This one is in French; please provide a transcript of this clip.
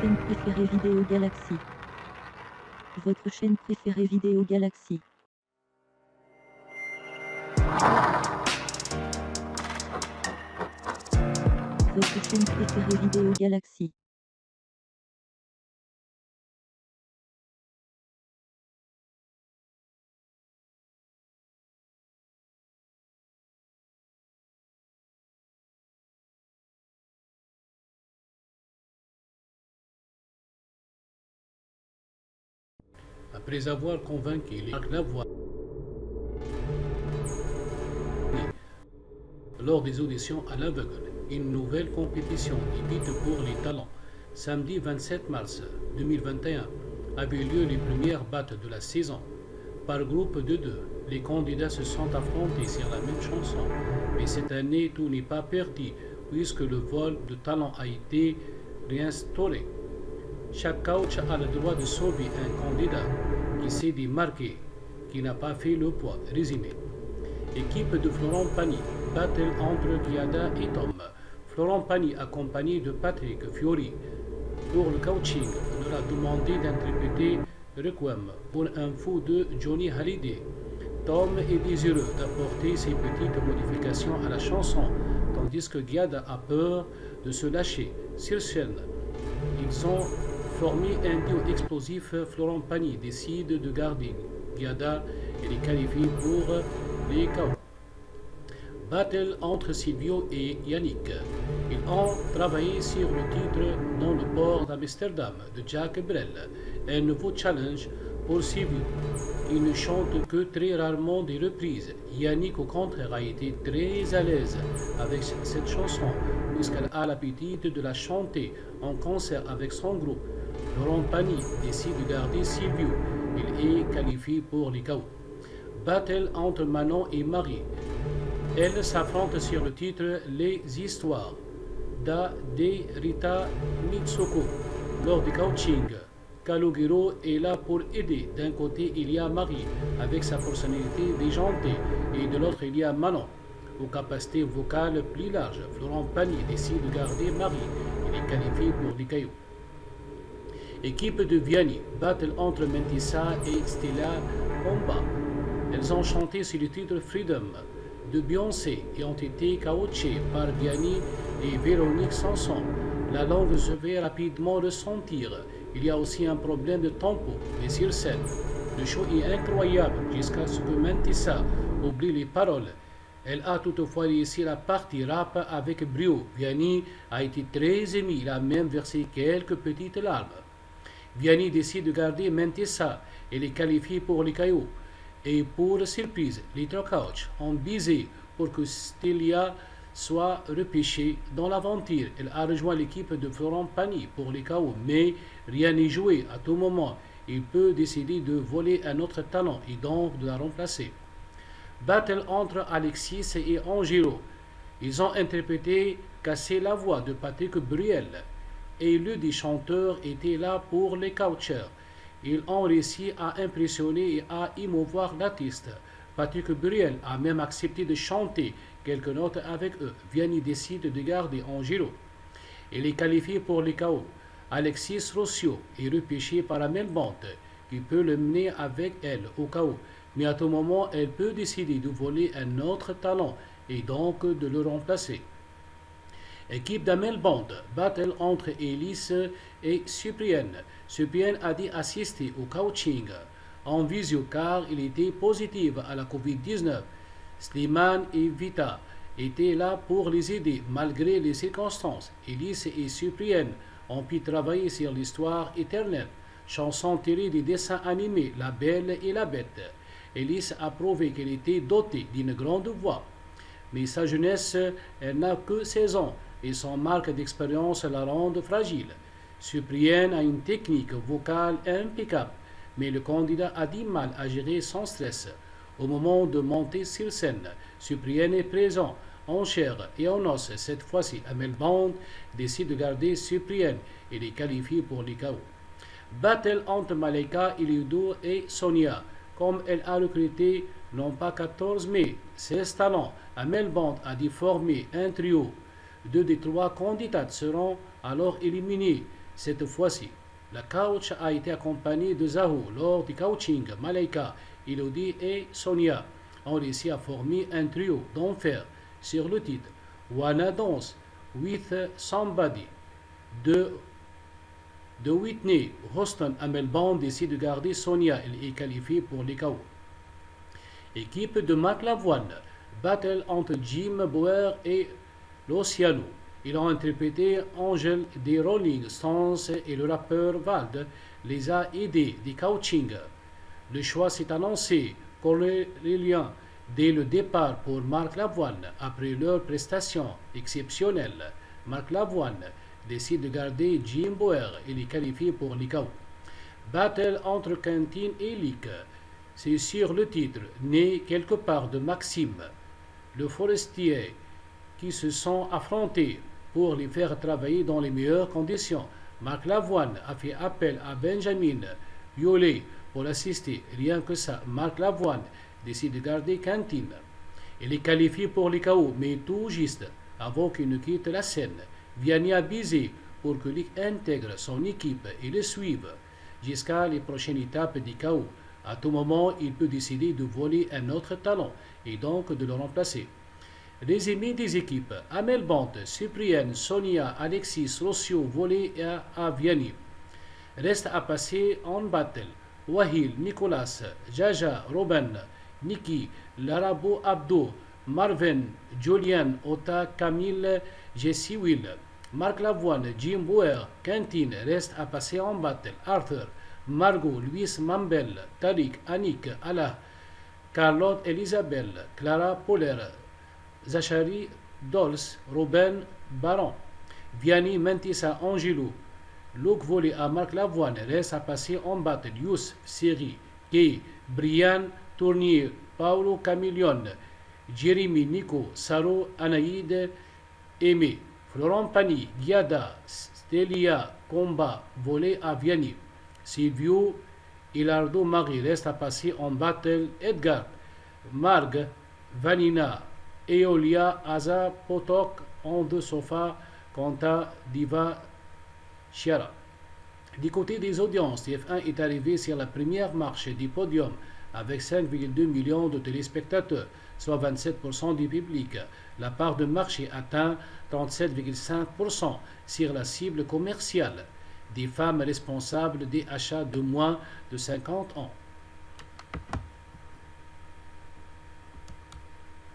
chaîne préférée Vidéo Galaxy. Votre chaîne préférée Vidéo Galaxy. Votre chaîne préférée Vidéo Galaxy. Après avoir convaincu les Lavoie lors des auditions à l'aveugle, une nouvelle compétition dite pour les talents, samedi 27 mars 2021, avait lieu les premières battes de la saison. Par groupe de deux, les candidats se sont affrontés sur la même chanson, mais cette année tout n'est pas perdu puisque le vol de talent a été réinstauré. Chaque coach a le droit de sauver un candidat qui s'est démarqué, qui n'a pas fait le poids. Résumé. Équipe de Florent Pagny, battle entre Giada et Tom. Florent Pagny, accompagné de Patrick Fiori, pour le coaching, leur a demandé d'interpréter Requiem pour un fou de Johnny Hallyday. Tom est désireux d'apporter ses petites modifications à la chanson, tandis que Giada a peur de se lâcher sur scène. Ils ont formé un duo explosif. Florent Pagny décide de garder Giada et les qualifie pour les KO. Battle entre Silvio et Yannick. Ils ont travaillé sur le titre Dans le port d'Amsterdam de Jacques Brel, un nouveau challenge pour Silvio. Il ne chante que très rarement des reprises. Yannick, au contraire, a été très à l'aise avec cette chanson, puisqu'elle a l'habitude de la chanter en concert avec son groupe. Florent Pagny décide de garder Silvio. Il est qualifié pour les KO. Battle entre Manon et Marie. Elles s'affrontent sur le titre Les Histoires de Rita Mitsoko. Lors du coaching, Calogero est là pour aider. D'un côté, il y a Marie, avec sa personnalité déjantée, et de l'autre, il y a Manon, aux capacités vocales plus larges. Florent Pagny décide de garder Marie. Il est qualifié pour les KO. Équipe de Vianney, battle entre Mentissa et Stella Comba. Elles ont chanté sur le titre Freedom de Beyoncé et ont été coachées par Vianney et Véronique Sanson. La langue se fait rapidement ressentir. Il y a aussi un problème de tempo et sur scène. Le show est incroyable jusqu'à ce que Mentissa oublie les paroles. Elle a toutefois réussi la partie rap avec brio. Vianney a été très ému, il a même versé quelques petites larmes. Vianney décide de garder Mentissa et les qualifier pour les KO. Et pour surprise, les trois coachs ont visé pour que Stella soit repêchée dans l'aventure. Elle a rejoint l'équipe de Florent Pagny pour les KO, mais rien n'est joué à tout moment. Il peut décider de voler un autre talent et donc de la remplacer. Battle entre Alexis et Angelo. Ils ont interprété Casser la voix de Patrick Bruel. Et l'un des chanteurs était là pour les coachers. Ils ont réussi à impressionner et à émouvoir l'artiste. Patrick Bruel a même accepté de chanter quelques notes avec eux. Vianney décide de garder Angelo. Il est qualifié pour les KO. Alexis Rossio est repêché par la même bande qui peut le mener avec elle au KO. Mais à tout moment, elle peut décider de voler un autre talent et donc de le remplacer. Équipe d'Amel Bond, battle entre Elise et Cyprienne. Cyprienne a dit assister au coaching en visio car il était positif à la Covid-19. Slimane et Vita étaient là pour les aider malgré les circonstances. Elise et Cyprienne ont pu travailler sur l'histoire éternelle, chanson tirée des dessins animés La Belle et la Bête. Elise a prouvé qu'elle était dotée d'une grande voix. Mais sa jeunesse, elle n'a que 16 ans et son manque d'expérience la rend fragile. Cyprienne a une technique vocale impeccable, mais le candidat a du mal à gérer son stress. Au moment de monter sur scène, Cyprienne est présent en chair et en os. Cette fois-ci, Amel Bond décide de garder Cyprienne et les qualifier pour les KO. Battle entre Malaika, Iliudo et Sonia. Comme elle a recruté non pas 14 mais 16 talents, Amel Bond a dû former un trio. Deux des trois candidates seront alors éliminés. Cette fois-ci, la coach a été accompagnée de Zahou lors du coaching. Malaika, Elodie et Sonia ont réussi à former un trio d'enfer sur le titre Wanna Dance with Somebody de Whitney Houston. Amel Bond décide de garder Sonia. Elle est qualifiée pour les KO. Équipe de Marc Lavoine, battle entre Jim Boer et Luciano. Ils ont interprété Angel des Rolling Stones et le rappeur Vald les a aidés du coaching. Le choix s'est annoncé corrélien dès le départ pour Marc Lavoine. Après leur prestation exceptionnelle, Marc Lavoine décide de garder Jim Boer et les qualifier pour les KO. Battle entre Quentin et Lick. C'est sur le titre, né quelque part de Maxime, le forestier, qui se sont affrontés pour les faire travailler dans les meilleures conditions. Marc Lavoine a fait appel à Benjamin Biolay pour l'assister. Rien que ça, Marc Lavoine décide de garder Quentin. Il est qualifié pour les KO, mais tout juste avant qu'il ne quitte la scène. Vianney a bisé pour que Lick intègre son équipe et le suive jusqu'à les prochaines étapes du KO. À tout moment, il peut décider de voler un autre talent et donc de le remplacer. Résumé des équipes: Amel Bond, Cyprienne, Sonia, Alexis, Rossio, volé à Vianney. Reste à passer en battle: Wahil, Nicolas, Jaja, Robin, Niki, Larabo Abdo, Marvin, Julian, Ota, Camille, Jessie Will, Marc Lavoine, Jim Boer, Quentin. Reste à passer en battle: Arthur, Margot, Louis Mambel, Tariq, Annick, Allah, Carlotte, Elisabeth, Clara Poller, Zachary Dols, Robin Baron, Vianney, Mentissa, Angelo, Luc volé à Marc Lavoine. Reste à passer en battle: Youssef, Siri, Gay, Brian, Tournier, Paolo Camillion, Jérémy, Nico, Saro, Anaïde, Aimé, Florent Pagny, Diada, Stélia, Combat, volé à Vianney. Silvio, Hilardo, Marie. Reste à passer en battle: Edgar, Marg, Vanina, Eolia, Aza, Potok, en deux sofas, Conta, Diva, Chiara. Du côté des audiences, TF1 est arrivé sur la première marche du podium avec 5,2 millions de téléspectateurs, soit 27% du public. La part de marché atteint 37,5% sur la cible commerciale des femmes responsables des achats de moins de 50 ans.